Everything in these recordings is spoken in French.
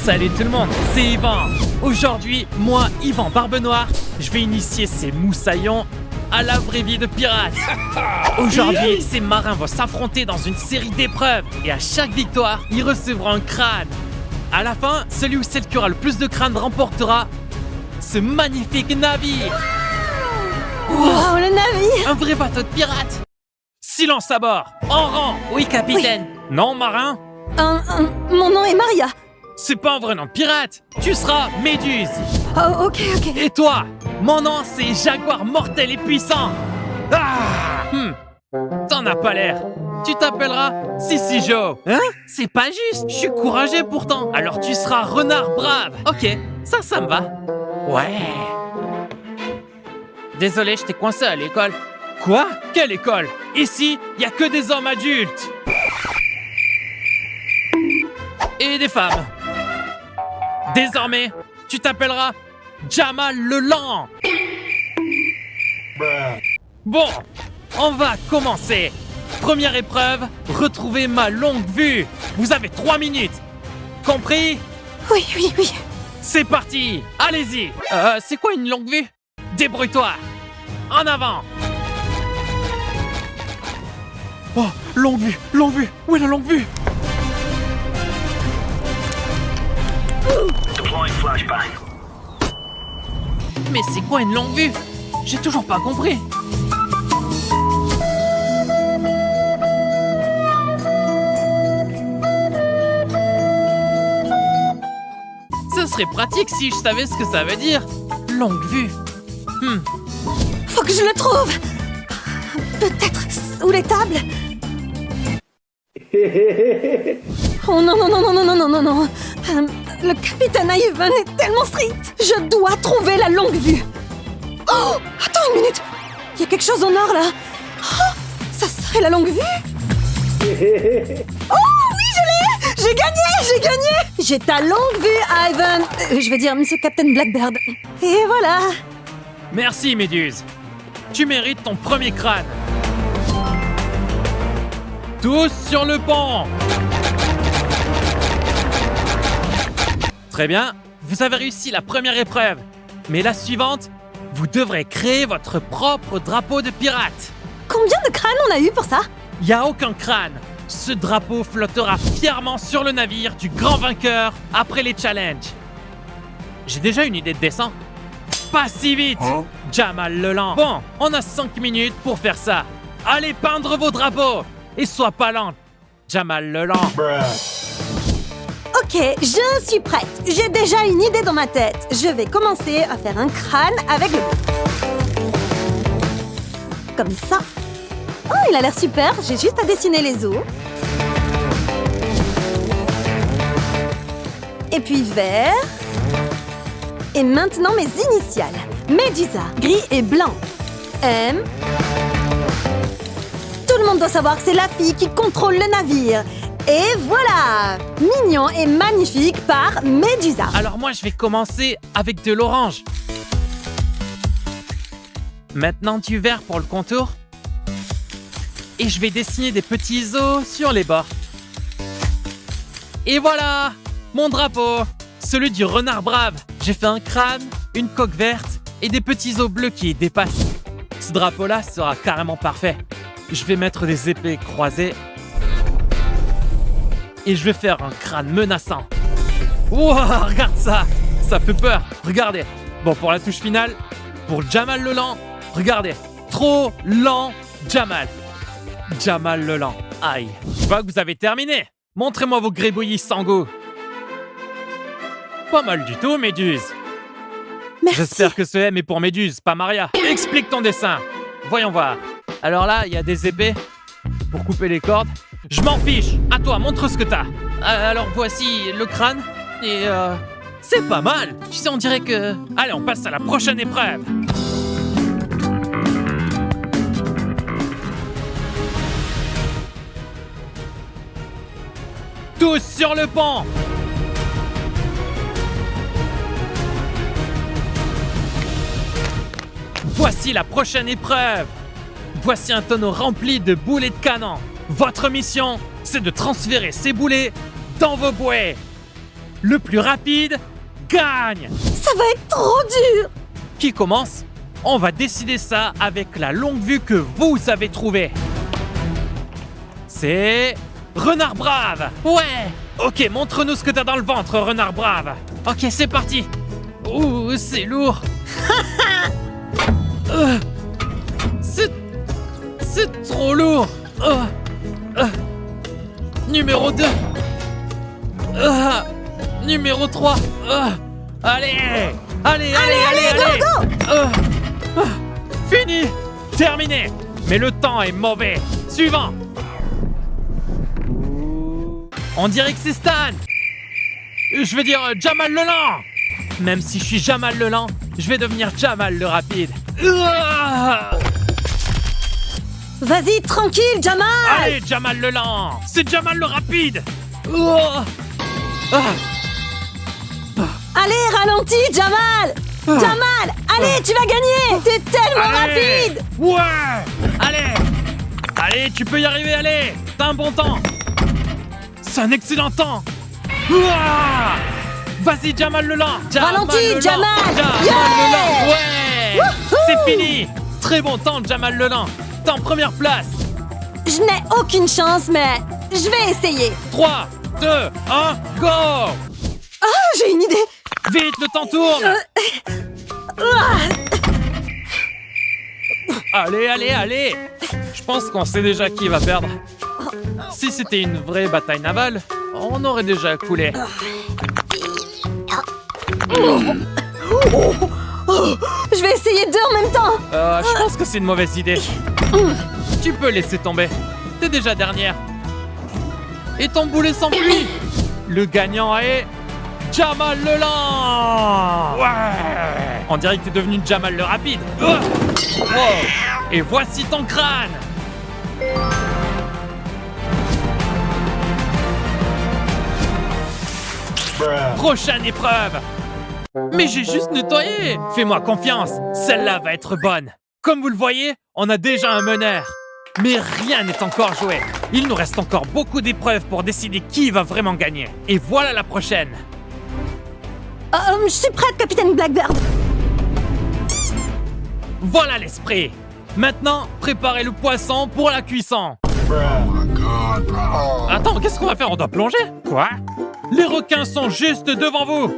Salut tout le monde, c'est Yvan. Aujourd'hui, moi, Yvan Barbe Noire, je vais initier ces moussaillons à la vraie vie de pirate. Aujourd'hui, ces marins vont s'affronter dans une série d'épreuves et à chaque victoire, ils recevront un crâne. À la fin, celui ou celle qui aura le plus de crânes remportera ce magnifique navire. Wow, le navire! Un vrai bateau de pirate. Silence à bord. En rang. Oui, capitaine. Oui. Non, marin. Mon nom est Maria. C'est pas un vrai nom de pirate. Tu seras Méduse. Oh, ok. Et toi? Mon nom, c'est Jaguar mortel et puissant. T'en as pas l'air. Tu t'appelleras Sissi Joe. Hein? C'est pas juste. Je suis courageux pourtant. Alors tu seras Renard brave. Ok, ça me va. Ouais. Désolé, je t'ai coincé à l'école. Quoi? Quelle école? Ici, y a que des hommes adultes. Et des femmes. Désormais, tu t'appelleras Jamal le Lent. Bon, on va commencer. Première épreuve, retrouver ma longue vue. Vous avez 3 minutes. Compris? Oui. C'est parti. Allez-y. C'est quoi une longue vue? Débrouille-toi. En avant. Oh, longue vue. Où est la longue vue? Mais c'est quoi une longue vue? J'ai toujours pas compris. Ce serait pratique si je savais ce que ça veut dire. Longue vue. Faut que je le trouve. Peut-être sous les tables. Oh non. Le capitaine Ivan est tellement strict. Je dois trouver la longue vue. Oh, attends une minute. Il y a quelque chose en or là. Oh, ça serait la longue vue? Oh oui, je l'ai. J'ai gagné. J'ai ta longue vue, Ivan. Je veux dire, Monsieur Captain Blackbird. Et voilà. Merci, Méduse. Tu mérites ton premier crâne. Tous sur le pont. Très bien, vous avez réussi la première épreuve. Mais la suivante, vous devrez créer votre propre drapeau de pirate. Combien de crânes on a eu pour ça? Il n'y a aucun crâne. Ce drapeau flottera fièrement sur le navire du grand vainqueur après les challenges. J'ai déjà une idée de dessin. Pas si vite, Jamal le Lent. Bon, on a 5 minutes pour faire ça. Allez peindre vos drapeaux. Et sois pas lent, Jamal le Lent. Ok, je suis prête. J'ai déjà une idée dans ma tête. Je vais commencer à faire un crâne avec le... Comme ça. Oh, il a l'air super. J'ai juste à dessiner les os. Et puis vert. Et maintenant mes initiales. Medusa, gris et blanc. M. Tout le monde doit savoir que c'est la fille qui contrôle le navire. Et voilà! Mignon et magnifique par Medusa. Alors moi, je vais commencer avec de l'orange. Maintenant du vert pour le contour. Et je vais dessiner des petits os sur les bords. Et voilà! Mon drapeau! Celui du renard brave. J'ai fait un crâne, une coque verte et des petits os bleus qui y dépassent. Ce drapeau-là sera carrément parfait. Je vais mettre des épées croisées. Et je vais faire un crâne menaçant. Wow, regarde ça! Ça fait peur, regardez. Bon, pour la touche finale, pour Jamal le Lent, regardez. Trop lent, Jamal. Jamal le Lent. Aïe. Je vois que vous avez terminé. Montrez-moi vos gribouillis sans goût. Pas mal du tout, Méduse. Merci. J'espère que ce M est pour Méduse, pas Maria. Explique ton dessin. Voyons voir. Alors là, il y a des épées pour couper les cordes. Je m'en fiche. À toi, montre ce que t'as. Alors voici le crâne. Et c'est pas mal. Tu sais, on dirait que... Allez, on passe à la prochaine épreuve. Tous sur le pont. Voici la prochaine épreuve. Voici un tonneau rempli de boulets de canon. Votre mission, c'est de transférer ces boulets dans vos bouées. Le plus rapide gagne. Ça va être trop dur. Qui commence? On va décider ça avec la longue vue que vous avez trouvée. C'est... Renard Brave. Ouais. Ok, montre-nous ce que t'as dans le ventre, Renard Brave. Ok, c'est parti. Ouh, c'est lourd. C'est trop lourd. Numéro 2. Numéro 3. Allez, go. Fini. Terminé. Mais le temps est mauvais. Suivant. On dirait que c'est Stan. Je veux dire Jamal le lent. Même si je suis Jamal le lent, je vais devenir Jamal le rapide. Vas-y, tranquille, Jamal. Allez, Jamal le lent. C'est Jamal le rapide. Allez, ralentis, Jamal. Jamal, allez, tu vas gagner. T'es tellement rapide. Ouais. Allez, tu peux y arriver, allez. T'as un bon temps. C'est un excellent temps. Vas-y, Jamal le lent. Ralentis, Jamal. Jamal le lent. Ouais. C'est fini. Très bon temps, Jamal le lent. T'es en première place. Je n'ai aucune chance, mais je vais essayer. 3, 2, 1, go. Ah, j'ai une idée. Vite, le temps tourne. Allez. Je pense qu'on sait déjà qui va perdre. Si c'était une vraie bataille navale, on aurait déjà coulé. Je vais essayer deux en même temps. Je pense que c'est une mauvaise idée. Tu peux laisser tomber. T'es déjà dernière. Et ton boulet s'enfuit. Le gagnant est... Jamal le lent. Ouais. On dirait que t'es devenu Jamal le rapide. Wow. Et voici ton crâne. Prochaine épreuve. Mais j'ai juste nettoyé. Fais-moi confiance, celle-là va être bonne. Comme vous le voyez, on a déjà un meneur. Mais rien n'est encore joué. Il nous reste encore beaucoup d'épreuves pour décider qui va vraiment gagner. Et voilà la prochaine. Je suis prête, Capitaine Blackbird. Voilà l'esprit. Maintenant, préparez le poisson pour la cuisson. Attends, qu'est-ce qu'on va faire? On doit plonger? Quoi? Les requins sont juste devant vous.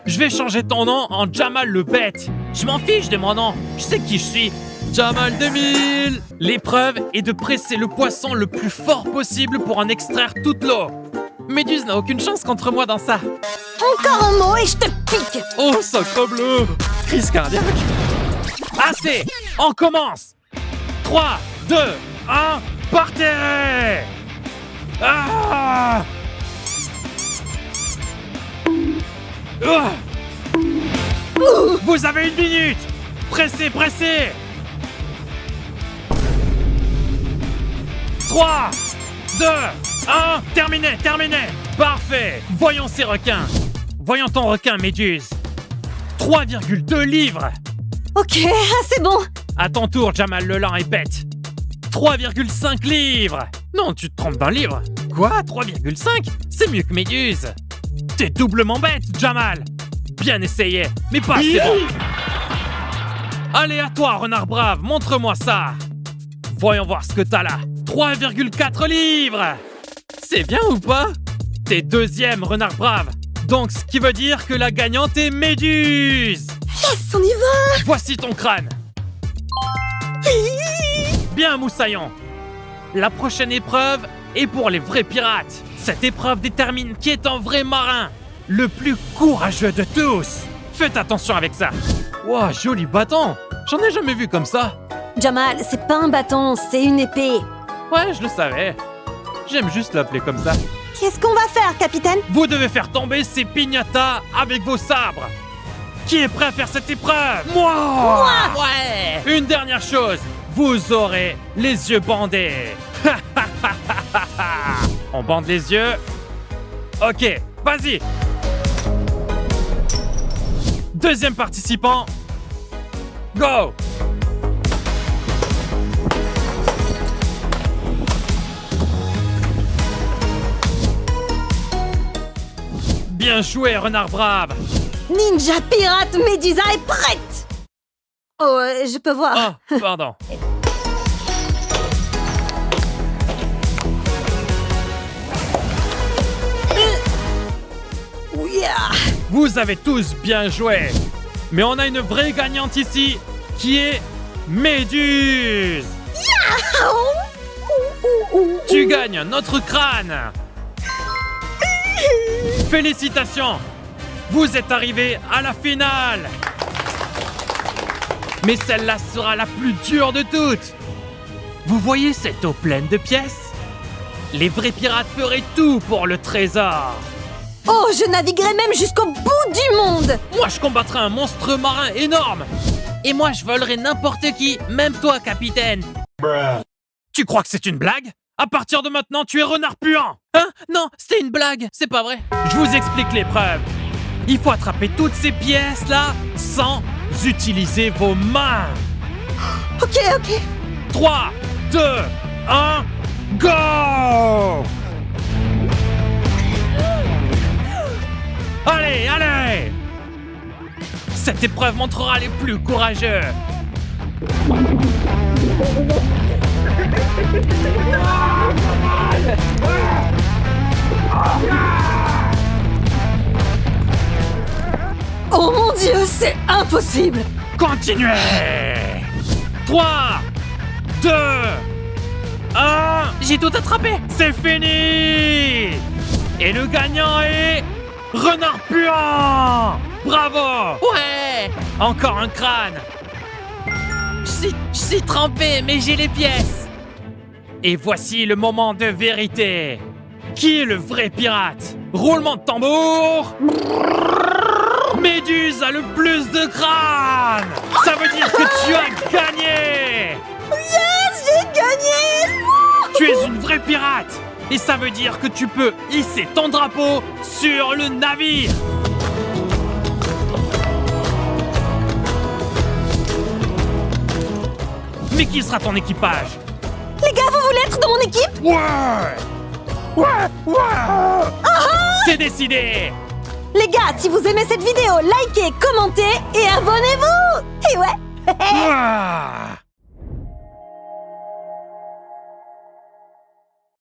Je vais changer ton nom en Jamal le bête. Je m'en fiche de mon nom. Je sais qui je suis. Jamal 2000. L'épreuve est de presser le poisson le plus fort possible pour en extraire toute l'eau. Méduse n'a aucune chance contre moi dans ça. Encore un mot et je te pique. Oh, sacre bleu. Crise cardiaque. Assez. On commence. 3, 2, 1, partez. Vous avez 1 minute. Pressez. 3, 2, 1, terminé. Parfait. Voyons ces requins. Voyons ton requin, Méduse. 3,2 livres. Ok, c'est bon. À ton tour, Jamal le lent est bête. 3,5 livres. Non, tu te trompes d'un livre. Quoi? 3,5? C'est mieux que Méduse. T'es doublement bête, Jamal. Bien essayé, mais pas assez bon. Allez, à toi, renard brave, montre-moi ça. Voyons voir ce que t'as là. 3,4 livres. C'est bien ou pas? T'es deuxième, renard brave. Donc, ce qui veut dire que la gagnante est Méduse. Yes, on y va. Voici ton crâne. Bien, Moussaillon. La prochaine épreuve est pour les vrais pirates. Cette épreuve détermine qui est un vrai marin. Le plus courageux de tous. Faites attention avec ça. Wow, joli bâton. J'en ai jamais vu comme ça. Jamal, c'est pas un bâton, c'est une épée. Ouais, je le savais. J'aime juste l'appeler comme ça. Qu'est-ce qu'on va faire, capitaine? Vous devez faire tomber ces piñatas avec vos sabres. Qui est prêt à faire cette épreuve? Moi! Ouais! Une dernière chose. Vous aurez les yeux bandés. On bande les yeux. Ok, vas-y. Deuxième participant. Go! Bien joué, renard brave. Ninja pirate Médusa est prête. Oh, je peux voir. Oh, pardon. Yeah. Vous avez tous bien joué. Mais on a une vraie gagnante ici, qui est Méduse. Tu gagnes notre crâne. Félicitations. Vous êtes arrivés à la finale. Mais celle-là sera la plus dure de toutes. Vous voyez cette eau pleine de pièces? Les vrais pirates feraient tout pour le trésor. Oh, je naviguerai même jusqu'au bout du monde. Moi, je combattrai un monstre marin énorme. Et moi, je volerai n'importe qui, même toi, capitaine. Tu crois que c'est une blague? À partir de maintenant, tu es renard puant. Hein? Non, c'était une blague, c'est pas vrai. Je vous explique l'épreuve. Il faut attraper toutes ces pièces-là sans utiliser vos mains. Ok. 3, 2, 1, go! Allez! Cette épreuve montrera les plus courageux. Oh mon Dieu, c'est impossible. Continuez! 3, 2, 1... J'ai tout attrapé! C'est fini! Et le gagnant est... Renard puant! Bravo! Ouais! Encore un crâne! Je suis trempé, mais j'ai les pièces! Et voici le moment de vérité! Qui est le vrai pirate? Roulement de tambour! Méduse a le plus de crânes! Ça veut dire que tu as gagné! Yes, j'ai gagné. Tu es une vraie pirate! Et ça veut dire que tu peux hisser ton drapeau sur le navire! Mais qui sera ton équipage? Les gars, vous voulez être dans mon équipe? Ouais! C'est décidé! Les gars, si vous aimez cette vidéo, likez, commentez et abonnez-vous. Et ouais. Ouais.